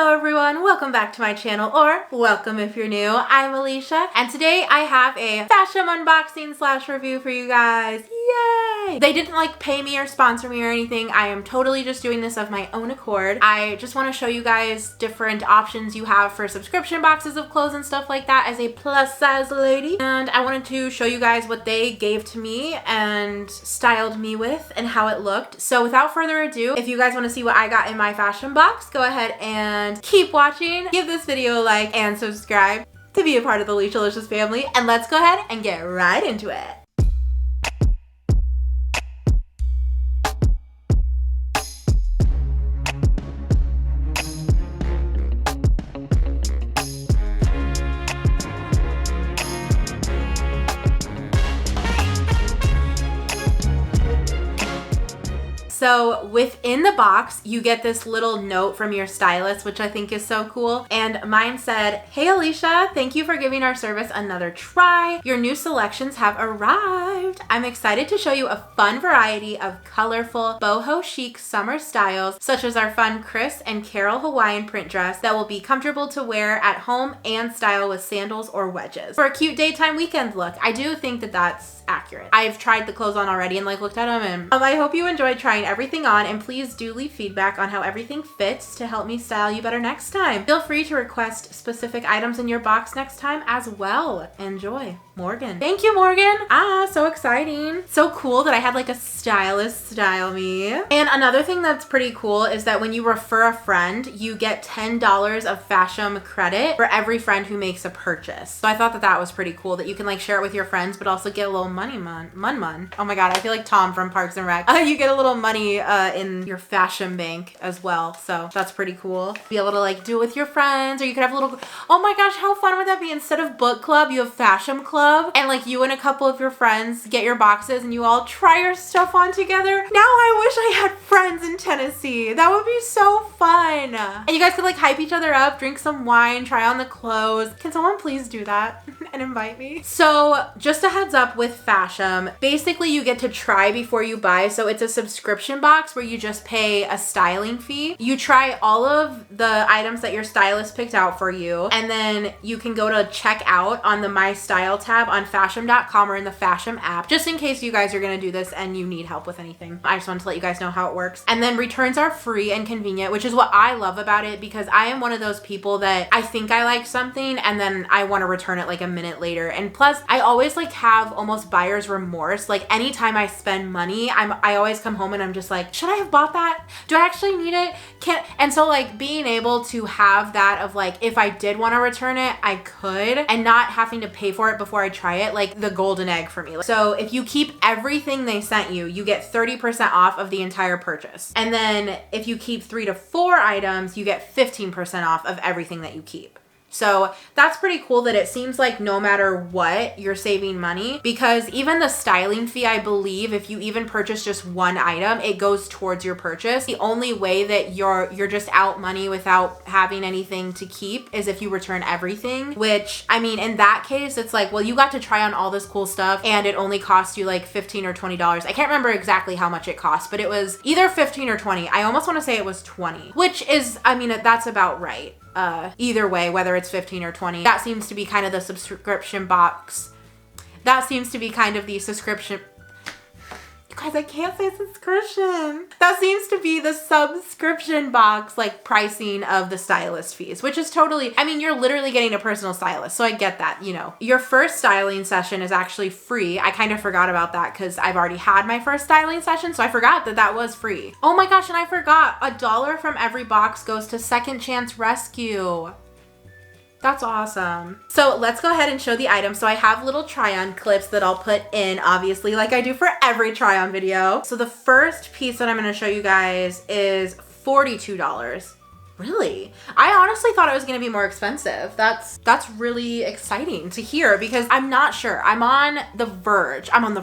Hello everyone, welcome back to my channel, or welcome if you're new. I'm Alicia, and today I have a Fashom unboxing slash review for you guys. Yay! They didn't pay me or sponsor me or anything. I am totally just doing this of my own accord. I just want to show you guys different options you have for subscription boxes of clothes and stuff like that as a plus size lady. And I wanted to show you guys what they gave to me and styled me with and how it looked. So without further ado, if you guys want to see what I got in my Fashom box, go ahead and keep watching. Give this video a like and subscribe to be a part of the Lecialicious family. And let's go ahead and get right into it. So within the box, you get this little note from your stylist, which I think is so cool. And mine said, "Hey Alicia, thank you for giving our service another try. Your new selections have arrived. I'm excited to show you a fun variety of colorful boho chic summer styles, such as our fun Chris and Carol Hawaiian print dress that will be comfortable to wear at home and style with sandals or wedges for a cute daytime weekend look." I do think that that's accurate. I've tried the clothes on already and looked at them, and I hope you enjoyed trying everything on, and please do leave feedback on how everything fits to help me style you better next time. Feel free to request specific items in your box next time as well. Enjoy. Morgan. Thank you, Morgan. So exciting. So cool that I had a stylist style me. And another thing that's pretty cool is that when you refer a friend, you get $10 of Fashom credit for every friend who makes a purchase. So I thought that that was pretty cool that you can share it with your friends, but also get a little money mun. Oh my God, I feel like Tom from Parks and Rec. You get a little money in your Fashom bank as well. So that's pretty cool. Be able to do it with your friends, or you could have a little, oh my gosh, how fun would that be? Instead of book club, you have Fashom club, and you and a couple of your friends get your boxes and you all try your stuff on together. Now I wish I had friends in Tennessee. That would be so fun. And you guys could hype each other up, drink some wine, try on the clothes. Can someone please do that and invite me? So just a heads up with Fashom, basically you get to try before you buy. So it's a subscription box where you just pay a styling fee. You try all of the items that your stylist picked out for you, and then you can go to check out on the My Style tab on Fashom.com or in the Fashom app, just in case you guys are gonna do this and you need help with anything. I just wanted to let you guys know how it works. And then returns are free and convenient, which is what I love about it, because I am one of those people that I think I like something and then I want to return it a minute later. And plus I always have almost buyer's remorse. Anytime I spend money, I always come home and I'm just should I have bought that? Do I actually need it? And so being able to have that of if I did want to return it, I could, and not having to pay for it before I try it, the golden egg for me. So if you keep everything they sent you, you get 30% off of the entire purchase. And then if you keep 3 to 4 items, you get 15% off of everything that you keep. So that's pretty cool that it seems no matter what, you're saving money, because even the styling fee, I believe if you even purchase just one item, it goes towards your purchase. The only way that you're just out money without having anything to keep is if you return everything, which I mean, in that case, it's well, you got to try on all this cool stuff and it only cost you $15 or $20. I can't remember exactly how much it cost, but it was either 15 or 20. I almost want to say it was 20, which is, I mean, that's about right. Either way, whether it's 15 or 20, that seems to be kind of the subscription box. That seems to be kind of the subscription. You guys, I can't say subscription. That seems to be the subscription box, pricing of the stylist fees, which is totally, I mean, you're literally getting a personal stylist. So I get that, Your first styling session is actually free. I kind of forgot about that because I've already had my first styling session. So I forgot that that was free. Oh my gosh. And I forgot $1 from every box goes to Second Chance Rescue. That's awesome. So let's go ahead and show the items. So I have little try-on clips that I'll put in, obviously, like I do for every try-on video. So the first piece that I'm gonna show you guys is $42. Really? I honestly thought it was gonna be more expensive. That's really exciting to hear, because I'm not sure. I'm on the verge. I'm on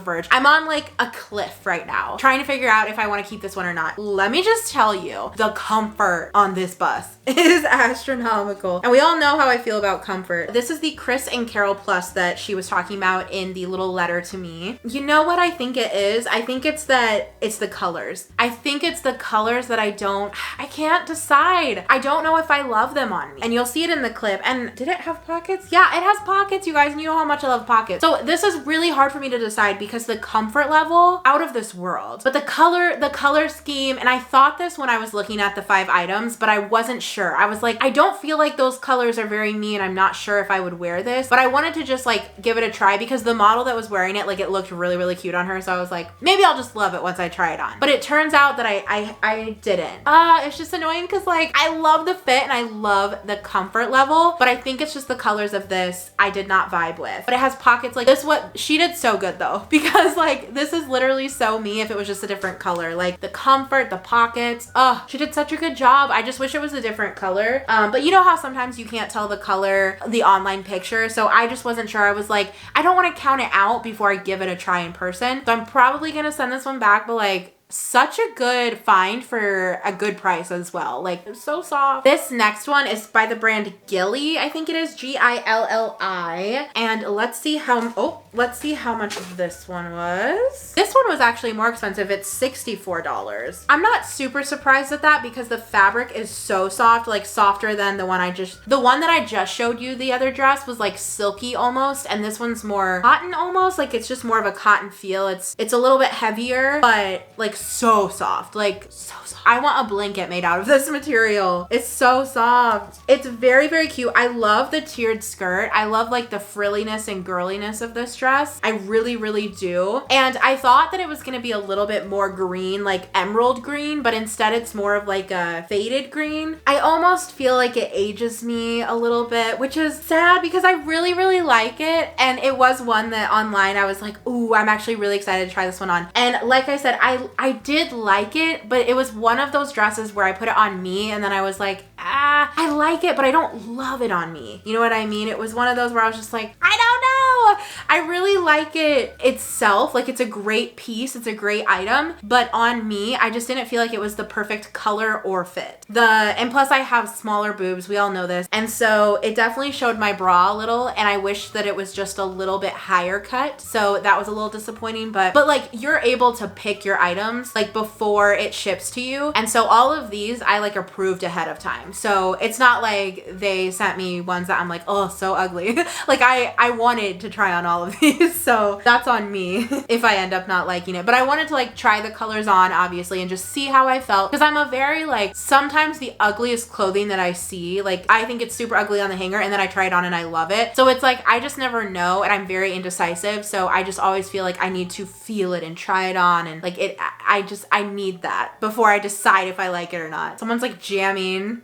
a cliff right now, trying to figure out if I want to keep this one or not. Let me just tell you, the comfort on this bus is astronomical. And we all know how I feel about comfort. This is the Chris and Carol Plus that she was talking about in the little letter to me. You know what I think it is? I think it's the colors. I think it's the colors that I can't decide. I don't know if I love them on me. And you'll see it in the clip. And did it have pockets? Yeah, it has pockets, you guys, and you know how much I love pockets. So this is really hard for me to decide because the comfort level, out of this world. But the color scheme, and I thought this when I was looking at the 5 items, but I wasn't sure. I was like, I don't feel like those colors are very me, and I'm not sure if I would wear this, but I wanted to just like give it a try because the model that was wearing it, like it looked really, really cute on her. So I was like, maybe I'll just love it once I try it on. But it turns out that I didn't. It's just annoying because like I love the fit and I love the comfort level, but I think it's just the colors of this I did not vibe with. But it has pockets like this. What she did so good though, because like this is literally so me if it was just a different color. Like the comfort, the pockets, oh, she did such a good job. I just wish it was a different color. But you know how sometimes you can't tell the color, the online picture. So I just wasn't sure. I was like, I don't want to count it out before I give it a try in person. So I'm probably gonna send this one back, but like such a good find for a good price as well. Like it's so soft. This next one is by the brand Gilly. I think it is Gilli. And let's see how much this one was. This one was actually more expensive. It's $64. I'm not super surprised at that because the fabric is so soft, like softer than the one that I just showed you. The other dress was like silky almost, and this one's more cotton almost. Like it's just more of a cotton feel. It's a little bit heavier, but like so soft, like so soft. I want a blanket made out of this material. It's so soft. It's very, very cute. I love the tiered skirt. I love like the frilliness and girliness of this dress. I really, really do. And I thought that it was gonna be a little bit more green, like emerald green, but instead it's more of like a faded green. I almost feel like it ages me a little bit, which is sad because I really, really like it. And it was one that online I was like, ooh, I'm actually really excited to try this one on. And like I said, I did like it, but it was one of those dresses where I put it on me and then I was like, I like it, but I don't love it on me. You know what I mean? It was one of those where I was just like, I don't know. I really like it itself. Like it's a great piece. It's a great item, but on me, I just didn't feel like it was the perfect color or fit. And plus I have smaller boobs. We all know this. And so it definitely showed my bra a little, and I wish that it was just a little bit higher cut. So that was a little disappointing, but like you're able to pick your items like before it ships to you. And so all of these I like approved ahead of time. So it's not like they sent me ones that I'm like, oh, so ugly. Like I wanted to try on all of these. So that's on me if I end up not liking it. But I wanted to like try the colors on obviously and just see how I felt. Cause I'm a very like, sometimes the ugliest clothing that I see, like I think it's super ugly on the hanger and then I try it on and I love it. So it's like, I just never know, and I'm very indecisive. So I just always feel like I need to feel it and try it on. And like I need that before I decide if I like it or not. Someone's like jamming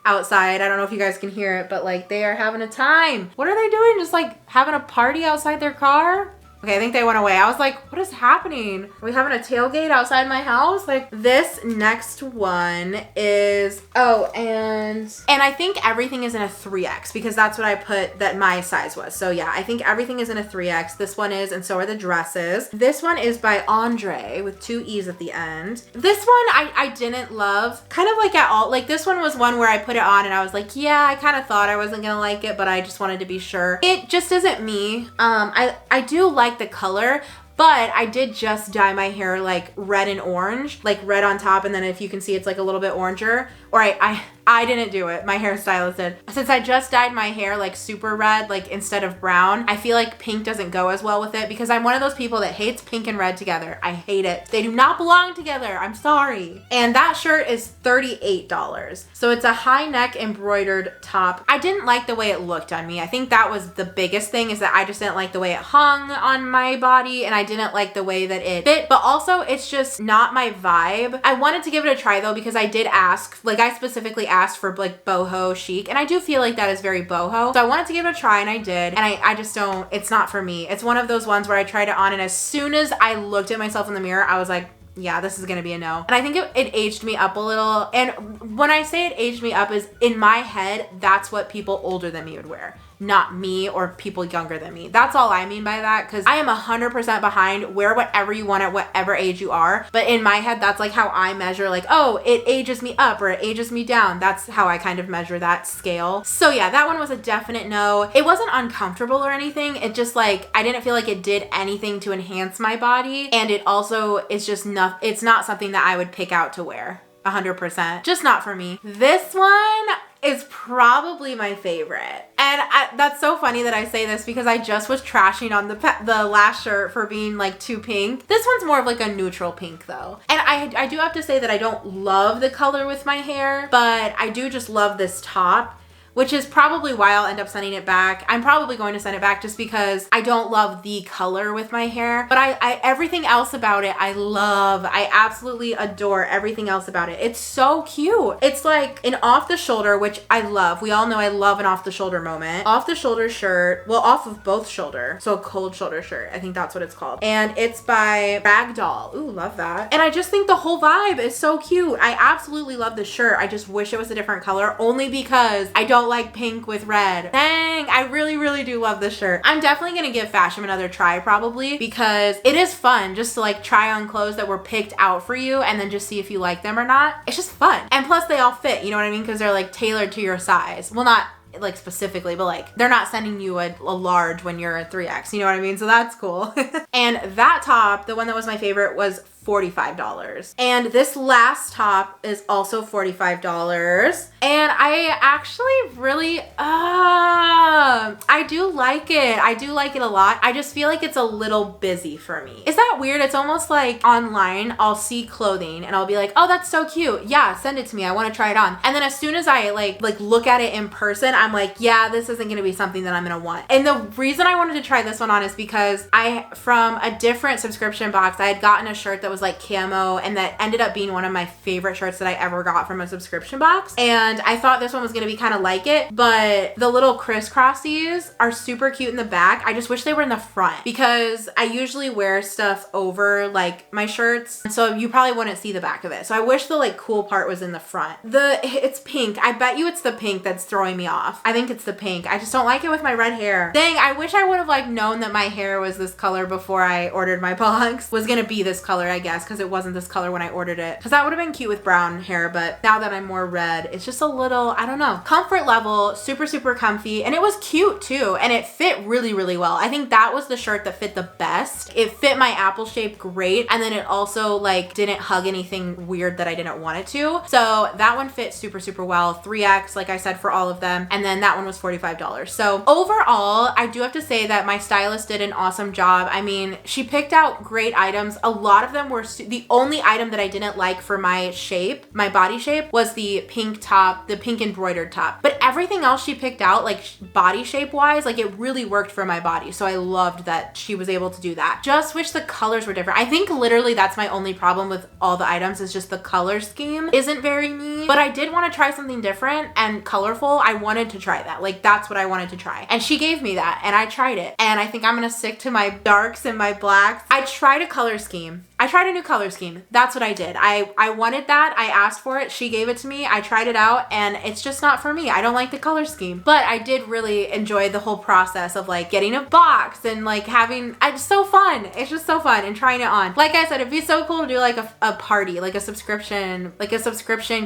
outside. I don't know if you guys can hear it, but like they are having a time. What are they doing? Just like having a party outside their car? Okay, I think they went away. I was like, what is happening? Are we having a tailgate outside my house? Like this next one is, and I think everything is in a 3X because that's what I put that my size was. So yeah, I think everything is in a 3X. This one is, and so are the dresses. This one is by Andre with 2 E's at the end. This one I didn't love kind of like at all. Like this one was one where I put it on and I was like, yeah, I kind of thought I wasn't gonna like it, but I just wanted to be sure. It just isn't me. I do like the color, but I did just dye my hair like red and orange, like red on top, and then if you can see it's like a little bit oranger. Or I didn't do it. My hairstylist did. Since I just dyed my hair like super red, like instead of brown, I feel like pink doesn't go as well with it because I'm one of those people that hates pink and red together. I hate it. They do not belong together. I'm sorry. And that shirt is $38. So it's a high neck embroidered top. I didn't like the way it looked on me. I think that was the biggest thing, is that I just didn't like the way it hung on my body, and I didn't like the way that it fit, but also it's just not my vibe. I wanted to give it a try though because I did ask, like I specifically asked for like boho chic, and I do feel like that is very boho. So I wanted to give it a try and I did, and I just don't, it's not for me. It's one of those ones where I tried it on and as soon as I looked at myself in the mirror, I was like, yeah, this is gonna be a no. And I think it aged me up a little. And when I say it aged me up, is in my head, that's what people older than me would wear, not me or people younger than me. That's all I mean by that, because I am 100% behind wear whatever you want at whatever age you are. But in my head, that's like how I measure, like, oh, it ages me up or it ages me down. That's how I kind of measure that scale. So yeah, that one was a definite no. It wasn't uncomfortable or anything. It just like, I didn't feel like it did anything to enhance my body. And it also is just not, it's not something that I would pick out to wear. 100%. Just not for me. This one is probably my favorite. And that's so funny that I say this because I just was trashing on the last shirt for being like too pink. This one's more of like a neutral pink though. And I do have to say that I don't love the color with my hair, but I do just love this top, which is probably why I'll end up sending it back. I'm probably going to send it back just because I don't love the color with my hair, but I everything else about it I love. I absolutely adore everything else about it. It's so cute. It's like an off the shoulder, which I love. We all know I love an off the shoulder moment. Off the shoulder shirt, well, off of both shoulder. So a cold shoulder shirt, I think that's what it's called. And it's by Ragdoll. Ooh, love that. And I just think the whole vibe is so cute. I absolutely love this shirt. I just wish it was a different color only because I don't like pink with red. Dang, I really, really do love this shirt. I'm definitely gonna give Fashom another try probably because it is fun just to like try on clothes that were picked out for you and then just see if you like them or not. It's just fun. And plus they all fit, you know what I mean? Because they're like tailored to your size. Well, not like specifically, but like they're not sending you a large when you're a 3X, you know what I mean? So that's cool. And that top, the one that was my favorite, was $45. And this last top is also $45. And I actually really, I do like it. I do like it a lot. I just feel like it's a little busy for me. Is that weird? It's almost like online, I'll see clothing and I'll be like, oh, that's so cute. Yeah, send it to me. I want to try it on. And then as soon as I like look at it in person, I'm like, yeah, this isn't going to be something that I'm going to want. And the reason I wanted to try this one on is because from a different subscription box, I had gotten a shirt that was like camo and that ended up being one of my favorite shirts that I ever got from a subscription box. And I thought this one was going to be kind of like it, but the little crisscrossies are super cute in the back. I just wish they were in the front because I usually wear stuff over like my shirts. So you probably wouldn't see the back of it. So I wish the like cool part was in the front. It's pink. I bet you it's the pink that's throwing me off. I think it's the pink. I just don't like it with my red hair. Dang, I wish I would have like known that my hair was this color before I ordered my box. Was gonna be this color, I guess, because it wasn't this color when I ordered it. Because that would have been cute with brown hair, but now that I'm more red, it's just a little, I don't know. Comfort level, super, super comfy. And it was cute too. And it fit really, really well. I think that was the shirt that fit the best. It fit my apple shape great. And then it also like didn't hug anything weird that I didn't want it to. So that one fit super, super well. 3X, like I said, for all of them. And then that one was $45. So overall, I do have to say that my stylist did an awesome job. I mean, she picked out great items. A lot of them were, the only item that I didn't like for my shape, my body shape, was the pink top, the pink embroidered top. But everything else she picked out, like body shape wise, like it really worked for my body. So I loved that she was able to do that. Just wish the colors were different. I think literally that's my only problem with all the items is just the color scheme isn't very me. But I did want to try something different and colorful. I wanted to try that. Like that's what I wanted to try. And she gave me that and I tried it. And I think I'm gonna stick to my darks and my blacks. I tried a color scheme. I tried a new color scheme. That's what I did. I wanted that. I asked for it. She gave it to me. I tried it out and it's just not for me. I don't like the color scheme. But I did really enjoy the whole process of like getting a box and like having, it's so fun. It's just so fun and trying it on. Like I said, it'd be so cool to do like a party, like a subscription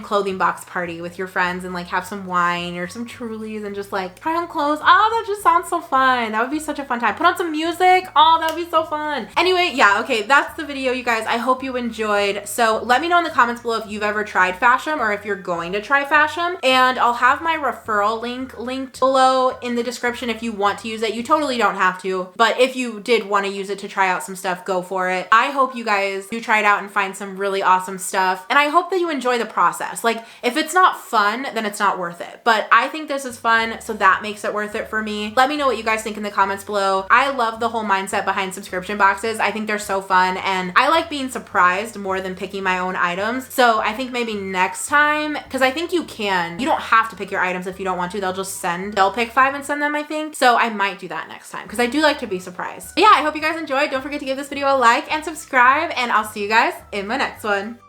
clothing box party with your friends and like have some wine or some Trulies and just like try on clothes. Oh, that just sounds so fun. That would be such a fun time. Put on some music. Oh, that would be so fun. Anyway, yeah, okay, that's the video, you guys. I hope you enjoyed. So let me know in the comments below if you've ever tried Fashom or if you're going to try Fashom. And I'll have my referral link linked below in the description if you want to use it. You totally don't have to, but if you did want to use it to try out some stuff, go for it. I hope you guys do try it out and find some really awesome stuff. And I hope that you enjoy the process. Like if it's not fun, then it's not worth it. But I think this is fun, so that makes it worth it for me. Let me know what you guys think in the comments below. I love the whole mindset behind subscription boxes. I think they're so fun and I like being surprised more than picking my own items. So I think maybe next time, because I think you don't have to pick your items if you don't want to. They'll pick 5 and send them, I think. So I might do that next time because I do like to be surprised. But yeah, I hope you guys enjoyed. Don't forget to give this video a like and subscribe, and I'll see you guys in my next one.